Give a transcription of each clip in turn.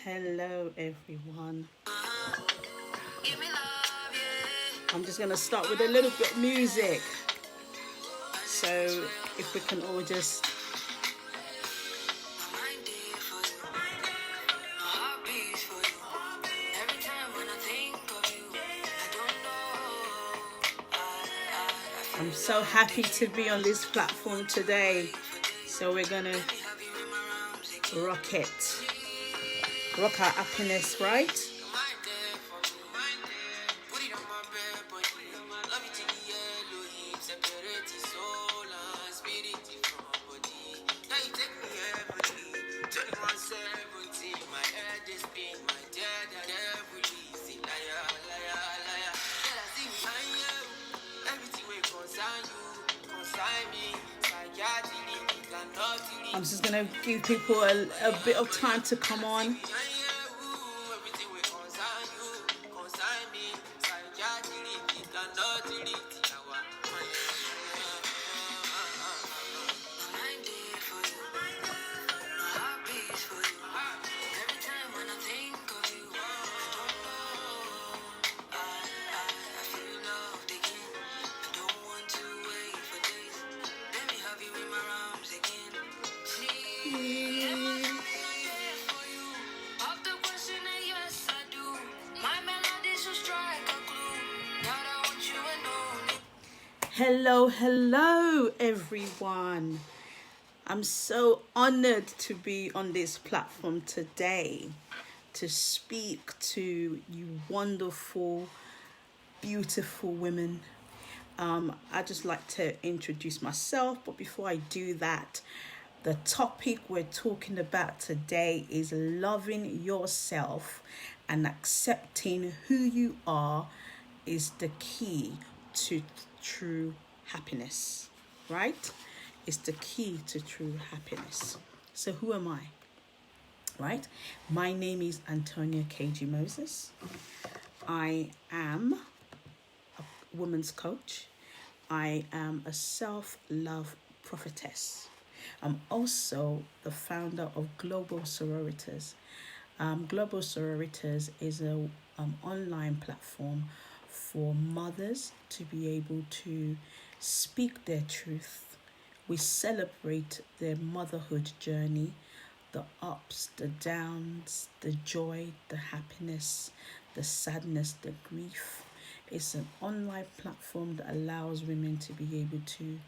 Hello everyone. I'm just gonna start with a little bit of music. So if we can all just I'm so happy to be on this platform today. So we're gonna rock it. Rock our happiness, right? I'm just going to give people a bit of time to come on. Hello everyone. I'm so honored to be on this platform today to speak to you wonderful, beautiful women. I'd just like to introduce myself, but before I do that, the topic we're talking about today is loving yourself and accepting who you are is the key to true happiness, right? It's the key to true happiness. So who am I? Right? My name is Keji Moses. I am a women's coach. I am a self-love prophetess. I'm also the founder of Global Sororitas. Global Sororitas is a online platform for mothers to be able to speak their truth. We celebrate their motherhood journey, the ups, the downs, the joy, the happiness, the sadness, the grief. It's an online platform that allows women to be able to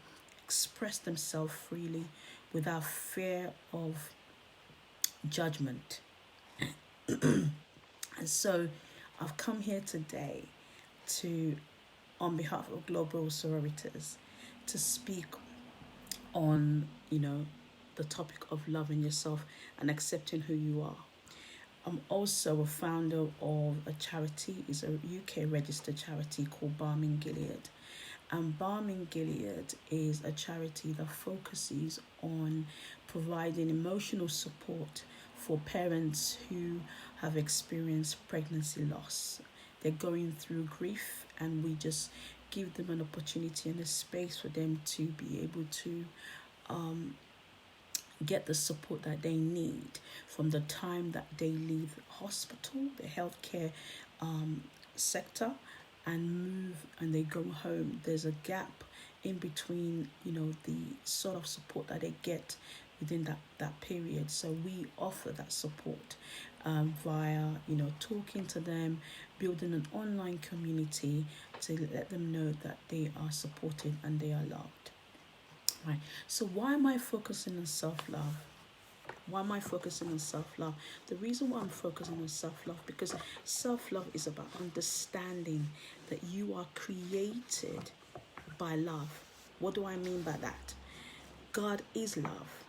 express themselves freely without fear of judgment. And so I've come here today on behalf of Global Sororitas, to speak on, the topic of loving yourself and accepting who you are. I'm also a founder of a charity, it's a UK registered charity called Balm in Gilead. And Balm in Gilead is a charity that focuses on providing emotional support for parents who have experienced pregnancy loss. They're going through grief, and we just give them an opportunity and a space for them to be able to get the support that they need from the time that they leave the hospital, the healthcare sector, and move and they go home. There's a gap in between, the sort of support that they get within that period. So we offer that support via, talking to them, building an online community to let them know that they are supported and they are loved. Right. So why am I focusing on self-love? Why am I focusing on self-love? The reason why I'm focusing on self-love, because self-love is about understanding that you are created by love. What do I mean by that? God is love.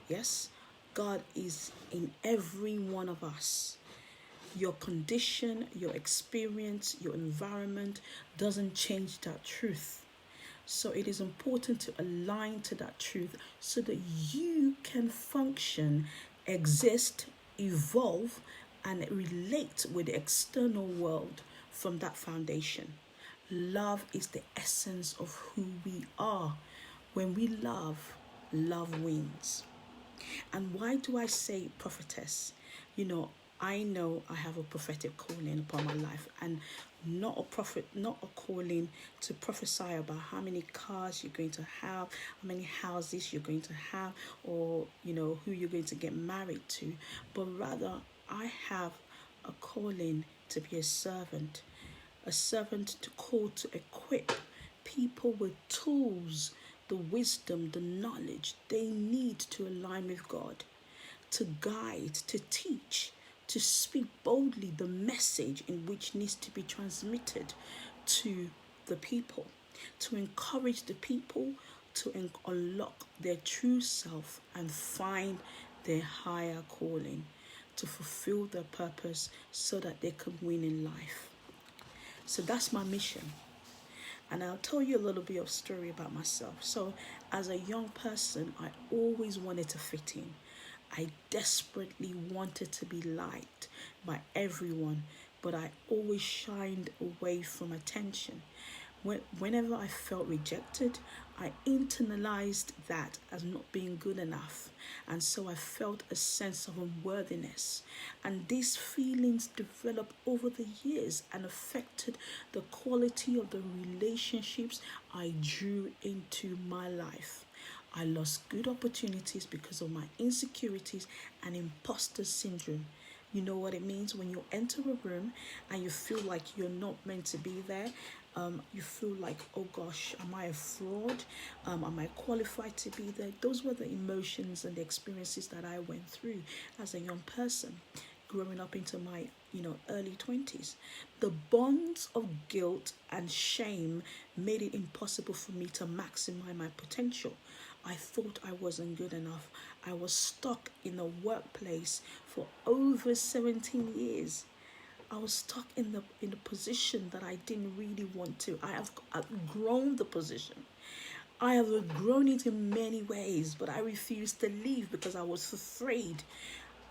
Yes? God is in every one of us. Your condition, your experience, your environment doesn't change that truth. So it is important to align to that truth so that you can function, exist, evolve, and relate with the external world from that foundation. Love is the essence of who we are. When we love, love wins. And why do I say prophetess? I know I have a prophetic calling upon my life, and not a prophet, not a calling to prophesy about how many cars you're going to have, how many houses you're going to have, or who you're going to get married to, but rather I have a calling to be a servant to call to equip people with tools, the wisdom, the knowledge they need to align with God, to guide, to teach, to speak boldly the message in which needs to be transmitted to the people, to encourage the people to unlock their true self and find their higher calling, to fulfill their purpose so that they can win in life. So that's my mission. And I'll tell you a little bit of story about myself. So as a young person, I always wanted to fit in. I desperately wanted to be liked by everyone, but I always shined away from attention. Whenever I felt rejected, I internalized that as not being good enough. And so I felt a sense of unworthiness. And these feelings developed over the years and affected the quality of the relationships I drew into my life. I lost good opportunities because of my insecurities and imposter syndrome. You know what it means when you enter a room and you feel like you're not meant to be there. You feel like, oh gosh, am I a fraud? Am I qualified to be there? Those were the emotions and the experiences that I went through as a young person, growing up into my early 20s. The bonds of guilt and shame made it impossible for me to maximize my potential. I thought I wasn't good enough. I was stuck in the workplace for over 17 years. I was stuck in the position that I didn't really want to. I've outgrown the position. I have outgrown it in many ways, but I refused to leave because I was afraid.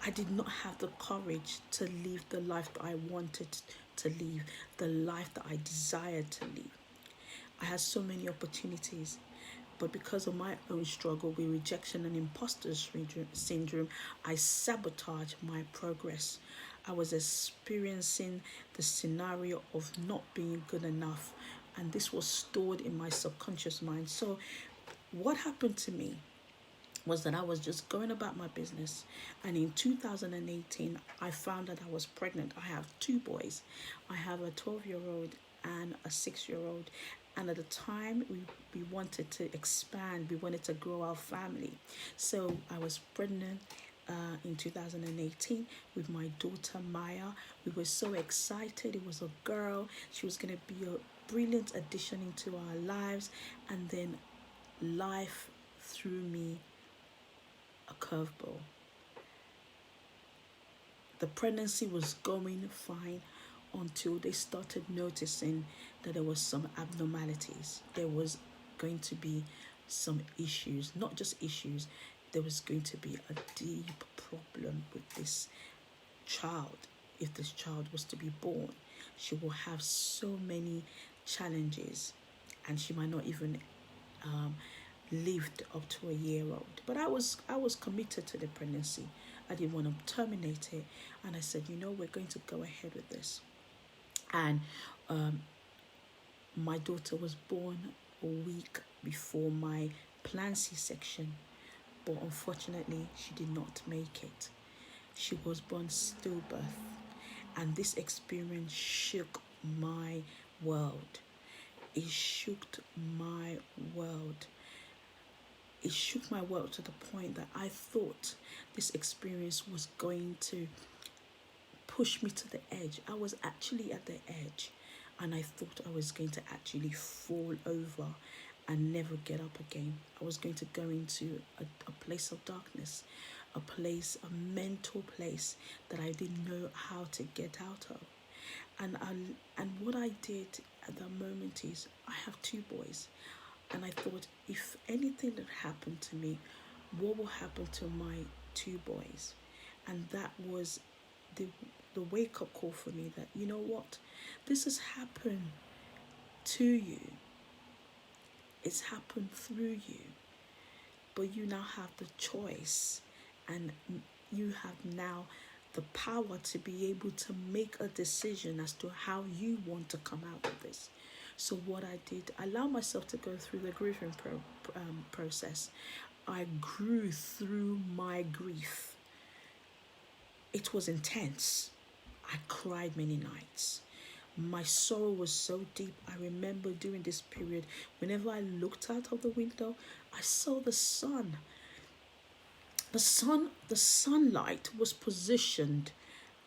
I did not have the courage to live the life that I wanted to live, the life that I desired to live. I had so many opportunities, but because of my own struggle with rejection and imposter syndrome, I sabotaged my progress. I was experiencing the scenario of not being good enough, and this was stored in my subconscious mind. So what happened to me was that I was just going about my business, and in 2018 I found that I was pregnant. I have two boys. I have a 12-year-old and a 6-year-old, and at the time we wanted to expand, we wanted to grow our family. So I was pregnant in 2018 with my daughter Maya. We were so excited. It was a girl. She was going to be a brilliant addition into our lives, and then life threw me a curveball. The pregnancy was going fine until they started noticing that there was some abnormalities. There was going to be some issues, not just issues, there was going to be a deep problem with this child. If this child was to be born, she will have so many challenges, and she might not even lived up to a year old. But I was committed to the pregnancy. I didn't want to terminate it, and I said, we're going to go ahead with this. And my daughter was born a week before my planned C-section, but unfortunately she did not make it. She was born stillbirth, and this experience shook my world. It shook my world. It shook my world to the point that I thought this experience was going to push me to the edge. I was actually at the edge, and I thought I was going to actually fall over and never get up again. I was going to go into a place of darkness, a mental place that I didn't know how to get out of. And what I did at that moment is, I have two boys, and I thought, if anything that happened to me, what will happen to my two boys? And that was the wake-up call for me, that this has happened to you, it's happened through you, but you now have the choice, and you have now the power to be able to make a decision as to how you want to come out of this. So what I did, I allowed myself to go through the Griffin Pro process. I grew through my grief. It was intense. I cried many nights. My sorrow was so deep. I remember during this period, whenever I looked out of the window, I saw the sun. The sunlight was positioned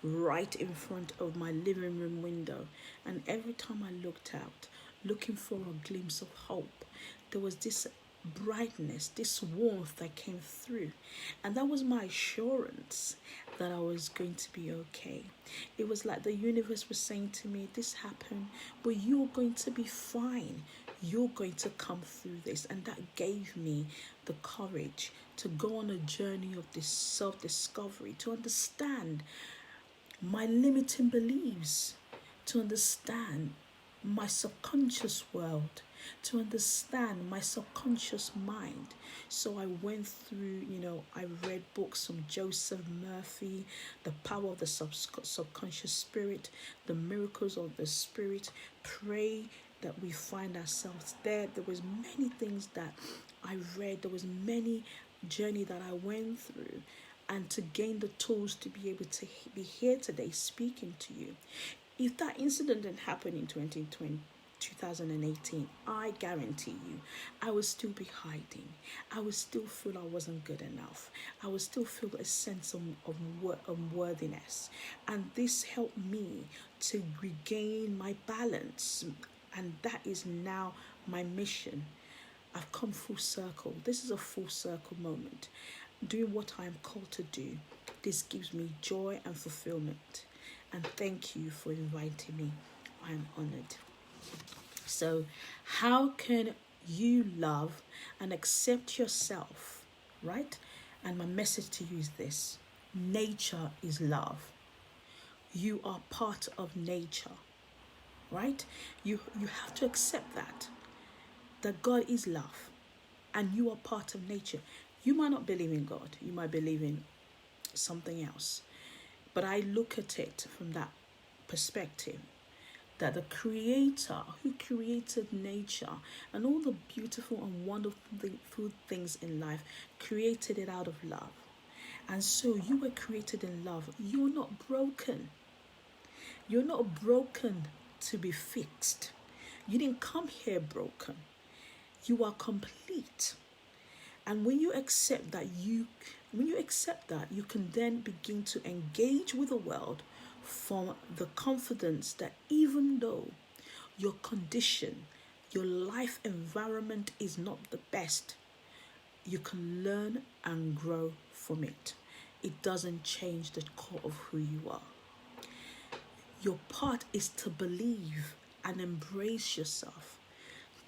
right in front of my living room window. And every time I looked out, looking for a glimpse of hope, there was this brightness, this warmth that came through. And that was my assurance that I was going to be okay. It was like the universe was saying to me, this happened, but you're going to be fine. You're going to come through this. And that gave me the courage to go on a journey of this self-discovery, to understand my limiting beliefs, to understand my subconscious world, to understand my subconscious mind. So I went through, I read books from Joseph Murphy, The Power of the Subconscious Spirit, The Miracles of the Spirit, Pray that we find ourselves there. There was many things that I read. There was many journey that I went through, and to gain the tools to be able to be here today speaking to you. If that incident didn't happen in 2018, I guarantee you, I would still be hiding. I would still feel I wasn't good enough. I would still feel a sense of unworthiness. And this helped me to regain my balance. And that is now my mission. I've come full circle. This is a full circle moment. Doing what I'm called to do. This gives me joy and fulfillment. And thank you for inviting me. I am honored. So, how can you love and accept yourself, right? And my message to you is this. Nature is love. You are part of nature, right? You have to accept that God is love and you are part of nature. You might not believe in God. You might believe in something else. But I look at it from that perspective, that the Creator who created nature and all the beautiful and wonderful things in life created it out of love. And so you were created in love. You're not broken. You're not broken to be fixed. You didn't come here broken. You are complete. And when you accept that, you can then begin to engage with the world from the confidence that even though your condition, your life environment is not the best, you can learn and grow from it. It doesn't change the core of who you are. Your part is to believe and embrace yourself.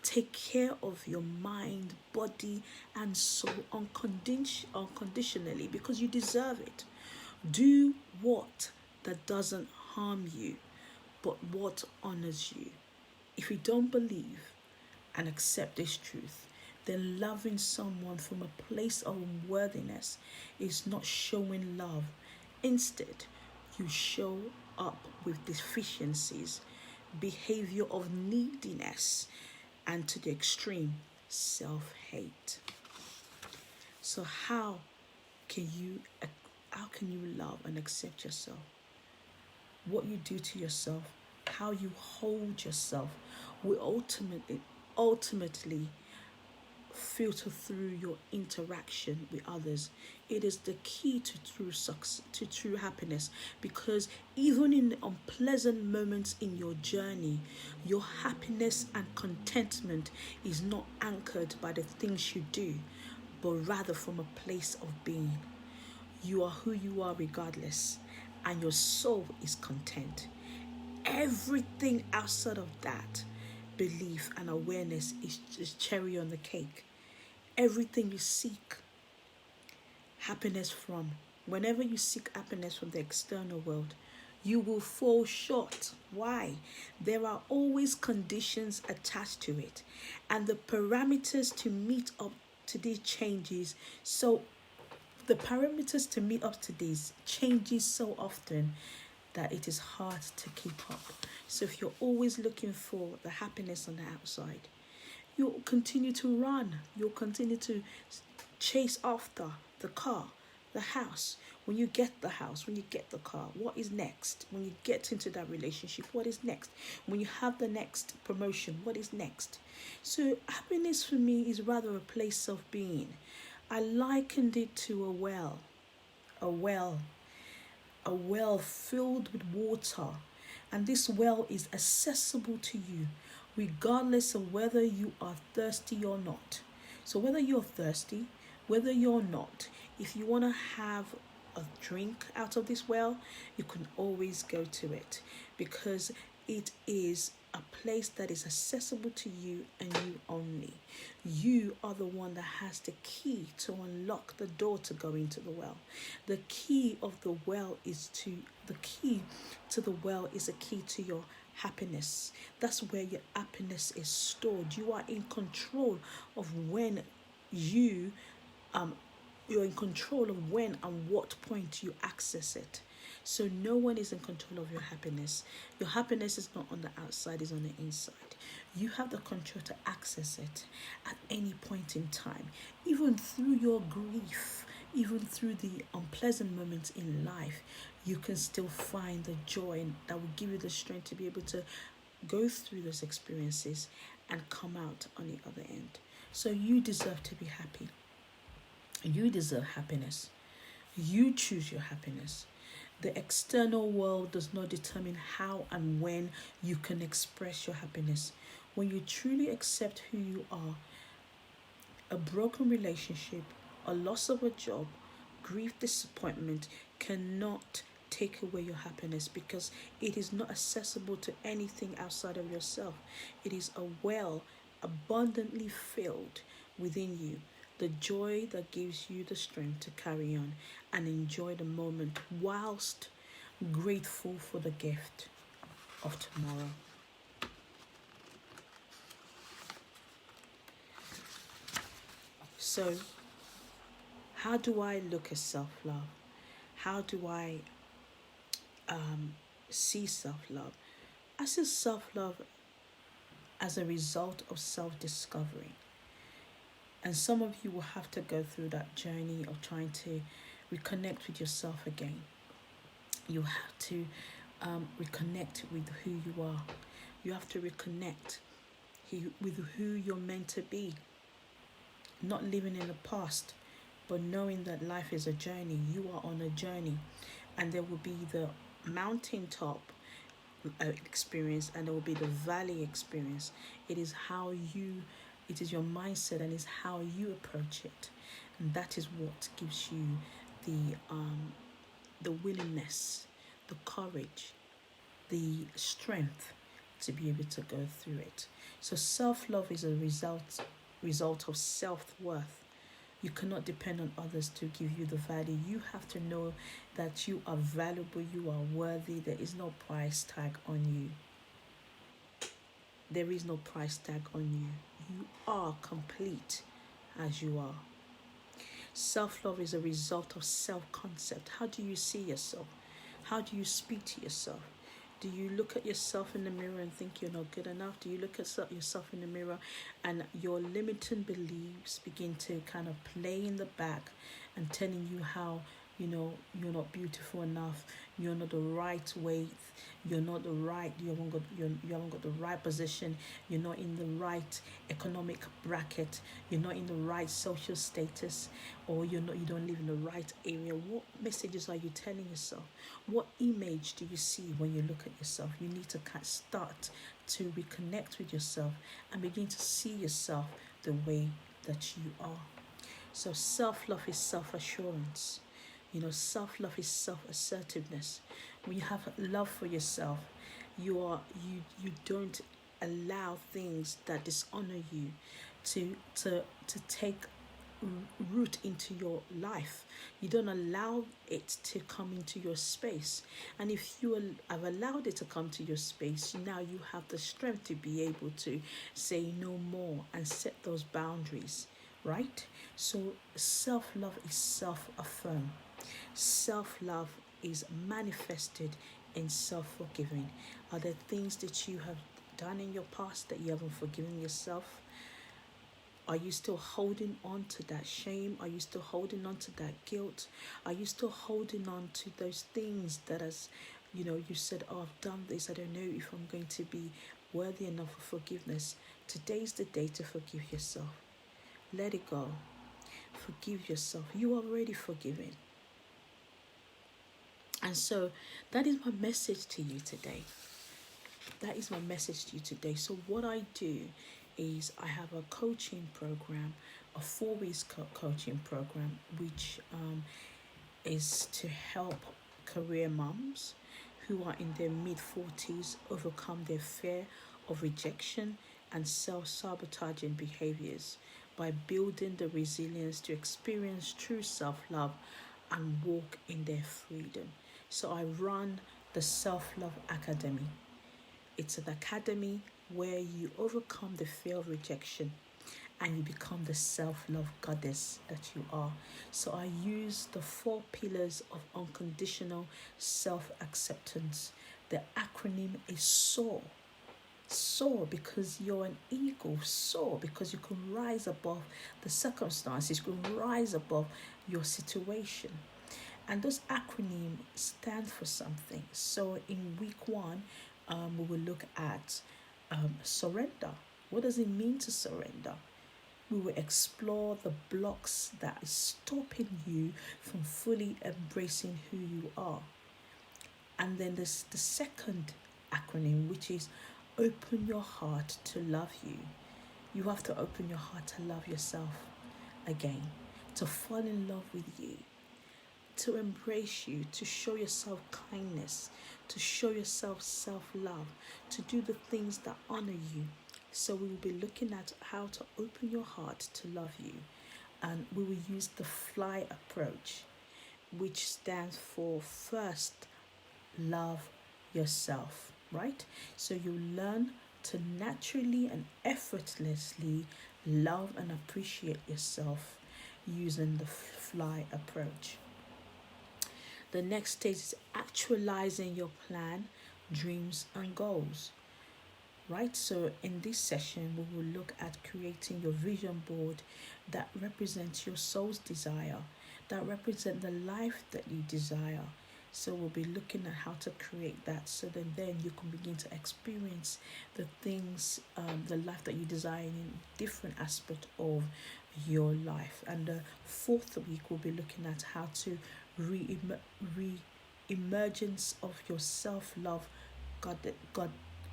Take care of your mind, body, and soul unconditionally because you deserve it. Do what that doesn't harm you, but what honors you. If you don't believe and accept this truth, then loving someone from a place of unworthiness is not showing love. Instead, you show up with deficiencies, behaviour of neediness, and to the extreme, self-hate. So how can you love and accept yourself? What you do to yourself, how you hold yourself, will ultimately filter through your interaction with others. It is the key to true happiness, because even in the unpleasant moments in your journey, your happiness and contentment is not anchored by the things you do, but rather from a place of being. You are who you are regardless, and your soul is content. Everything outside of that belief and awareness is cherry on the cake. Everything you seek happiness from, whenever you seek happiness from the external world, you will fall short. Why? There are always conditions attached to it, and the parameters to meet up to these changes. So the parameters to meet up to these changes so often that it is hard to keep up. So if you're always looking for the happiness on the outside, you'll continue to run. You'll continue to chase after the car, the house. When you get the house, when you get the car, what is next? When you get into that relationship, what is next? When you have the next promotion, what is next? So happiness for me is rather a place of being. I likened it to a well, a well, a well filled with water. And this well is accessible to you regardless of whether you are thirsty or not. So whether you're thirsty, whether you're not, if you want to have a drink out of this well, you can always go to it, because it is a place that is accessible to you and you only. You are the one that has the key to unlock the door to go into the well. The key to the well is a key to your happiness. That's where your happiness is stored. You are in control of when you're in control of when and what point you access it. So no one is in control of your happiness. Your happiness is not on the outside, it's on the inside. You have the control to access it at any point in time, even through your grief, even through the unpleasant moments in life. You can still find the joy that will give you the strength to be able to go through those experiences and come out on the other end. So you deserve to be happy. You deserve happiness. You choose your happiness. The external world does not determine how and when you can express your happiness. When you truly accept who you are, a broken relationship, a loss of a job, grief, disappointment cannot take away your happiness, because it is not accessible to anything outside of yourself. It is a well abundantly filled within you. The joy that gives you the strength to carry on and enjoy the moment whilst grateful for the gift of tomorrow. So, how do I look at self-love? How do I see self-love? I see self-love as a result of self-discovery. And some of you will have to go through that journey of trying to reconnect with yourself again. You have to reconnect with who you are. You have to reconnect with who you're meant to be. Not living in the past, but knowing that life is a journey. You are on a journey, and there will be the mountaintop experience and there will be the valley experience. It is your mindset, and it's how you approach it, and that is what gives you the willingness, the courage, the strength to be able to go through it. So self-love is a result of self-worth. You cannot depend on others to give you the value. You have to know that you are valuable, you are worthy. There is no price tag on you. There is no price tag on you. You are complete as you are. Self-love is a result of self-concept. How do you see yourself? How do you speak to yourself? Do you look at yourself in the mirror and think you're not good enough? Do you look at yourself in the mirror and your limiting beliefs begin to kind of play in the back and telling you how, you're not beautiful enough, you're not the right weight, you haven't got the right position, you're not in the right economic bracket, you're not in the right social status, or you don't live in the right area? What messages are you telling yourself? What image do you see when you look at yourself? You need to start to reconnect with yourself and begin to see yourself the way that you are. So self-love is self-assurance. Self-love is self-assertiveness. When you have love for yourself, you don't allow things that dishonor you to take root into your life. You don't allow it to come into your space. And if you have allowed it to come to your space, now you have the strength to be able to say no more and set those boundaries right? So self-love is self-affirm. Self-love is manifested in self-forgiving. Are there things that you have done in your past that you haven't forgiven yourself? Are you still holding on to that shame? Are you still holding on to that guilt? Are you still holding on to those things that has, you said, oh, I've done this. I don't know if I'm going to be worthy enough of forgiveness. Today's the day to forgive yourself. Let it go. Forgive yourself. You are already forgiven. And so that is my message to you today. That is my message to you today. So what I do is I have a coaching program, a 4-week coaching program, which is to help career moms who are in their mid-40s overcome their fear of rejection and self-sabotaging behaviors by building the resilience to experience true self-love and walk in their freedom. So I run the Selflove Academy. It's an academy where you overcome the fear of rejection and you become the self-love goddess that you are. So I use the 4 pillars of unconditional self-acceptance. The acronym is SOAR. Soar because you're an eagle. Soar because you can rise above the circumstances. You can rise above your situation. And those acronyms stand for something. So in week 1, we will look at surrender. What does it mean to surrender? We will explore the blocks that is stopping you from fully embracing who you are. And then there's the second acronym, which is open your heart to love you. You have to open your heart to love yourself again, to fall in love with you, to embrace you, to show yourself kindness, to show yourself self-love, to do the things that honor you. So we will be looking at how to open your heart to love you. And we will use the FLY approach, which stands for first, love yourself, right? So you learn to naturally and effortlessly love and appreciate yourself using the FLY approach. The next stage is actualizing your plan, dreams, and goals. Right? So in this session, we will look at creating your vision board that represents your soul's desire, that represent the life that you desire. So we'll be looking at how to create that, so then you can begin to experience the things, the life that you desire in different aspects of your life. And the 4th week, we'll be looking at how to re-emergence of your self-love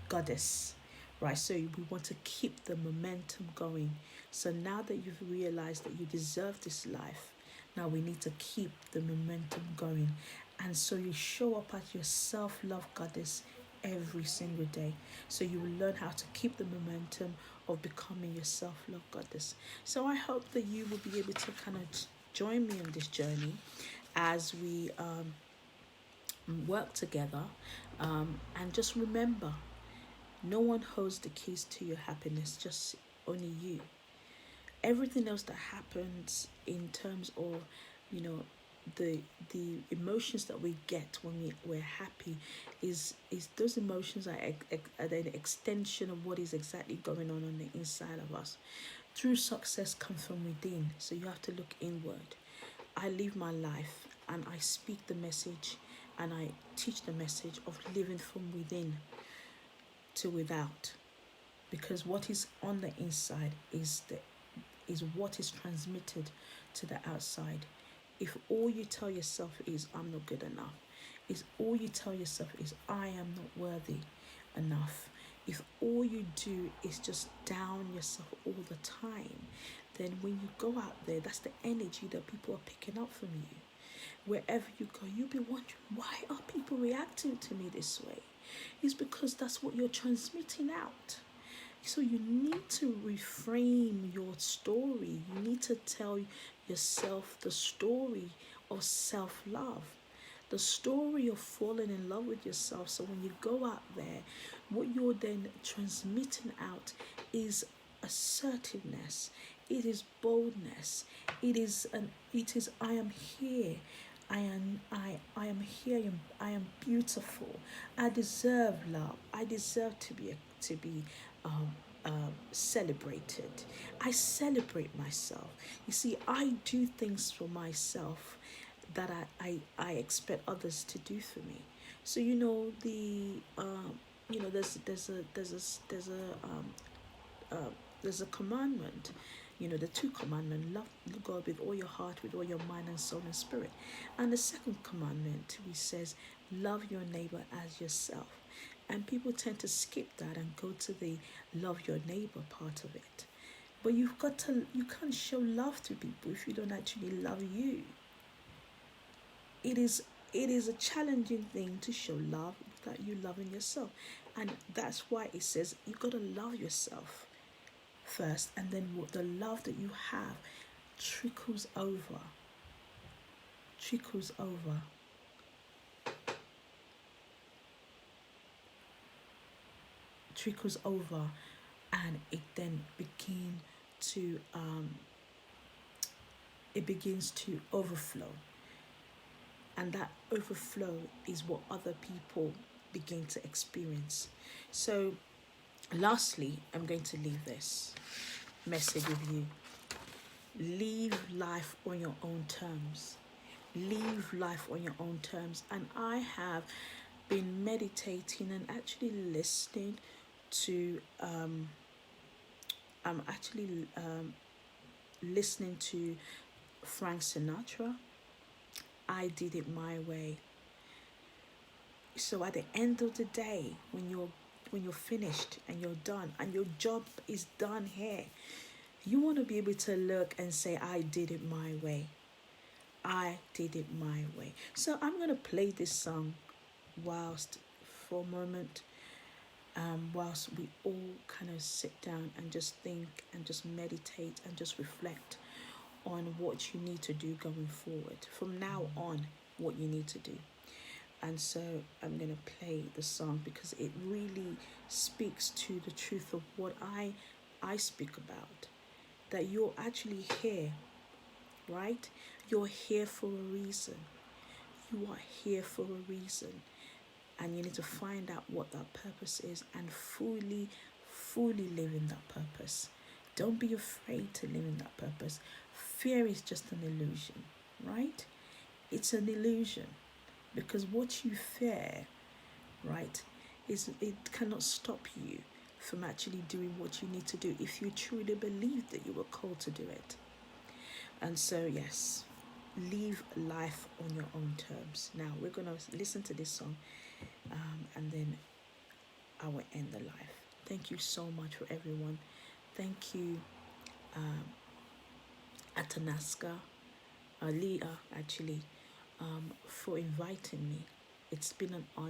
goddess. Right, so we want to keep the momentum going. So now that you've realized that you deserve this life, now we need to keep the momentum going. And so you show up as your self-love goddess every single day. So you will learn how to keep the momentum of becoming your self-love goddess. So I hope that you will be able to kind of join me on this journey as we work together. And just remember, no one holds the keys to your happiness, just only you. Everything else that happens in terms of, the emotions that we get when we're happy is those emotions are an extension of what is exactly going on the inside of us. True success comes from within, so you have to look inward. I live my life and I speak the message and I teach the message of living from within to without, because what is on the inside is what is transmitted to the outside. If all you tell yourself is I'm not good enough, if all you tell yourself is I am not worthy enough, if all you do is just down yourself all the time, then when you go out there, that's the energy that people are picking up from you. Wherever you go, you'll be wondering, why are people reacting to me this way? It's because that's what you're transmitting out. So you need to reframe your story. You need to tell yourself the story of self-love, the story of falling in love with yourself. So when you go out there, what you're then transmitting out is assertiveness, It is boldness. It is I am here. I am here. I am beautiful. I deserve love. I deserve to be celebrated. I celebrate myself. You see, I do things for myself that I expect others to do for me. So there's a commandment, the two commandments: love God with all your heart, with all your mind and soul and spirit. And the second commandment, which says love your neighbor as yourself. And people tend to skip that and go to the love your neighbor part of it. But you can't show love to people if you don't actually love you. It is a challenging thing to show love without you loving yourself. And that's why it says you've got to love yourself first, and then the love that you have trickles over, trickles over, trickles over, and it then begins to overflow. And that overflow is what other people begin to experience. So lastly, I'm going to leave this message with you. Live life on your own terms. Live life on your own terms. And I have been meditating and actually listening to I'm actually listening to Frank Sinatra. I did it my way. So at the end of the day, when you're finished and you're done and your job is done here, you want to be able to look and say, I did it my way. I did it my way. So I'm going to play this song for a moment, whilst we all kind of sit down and just think and just meditate and just reflect on what you need to do going forward. From now on, what you need to do. And so I'm going to play the song because it really speaks to the truth of what I speak about. That you're actually here, right? You're here for a reason. You are here for a reason. And you need to find out what that purpose is and fully live in that purpose. Don't be afraid to live in that purpose. Fear is just an illusion, right? It's an illusion. Because what you fear, right, it cannot stop you from actually doing what you need to do if you truly believe that you were called to do it. And so, yes, live life on your own terms. Now, we're going to listen to this song, and then I will end the live. Thank you so much for everyone. Thank you, Atanaska, Leah, actually, for inviting me. It's been an honor.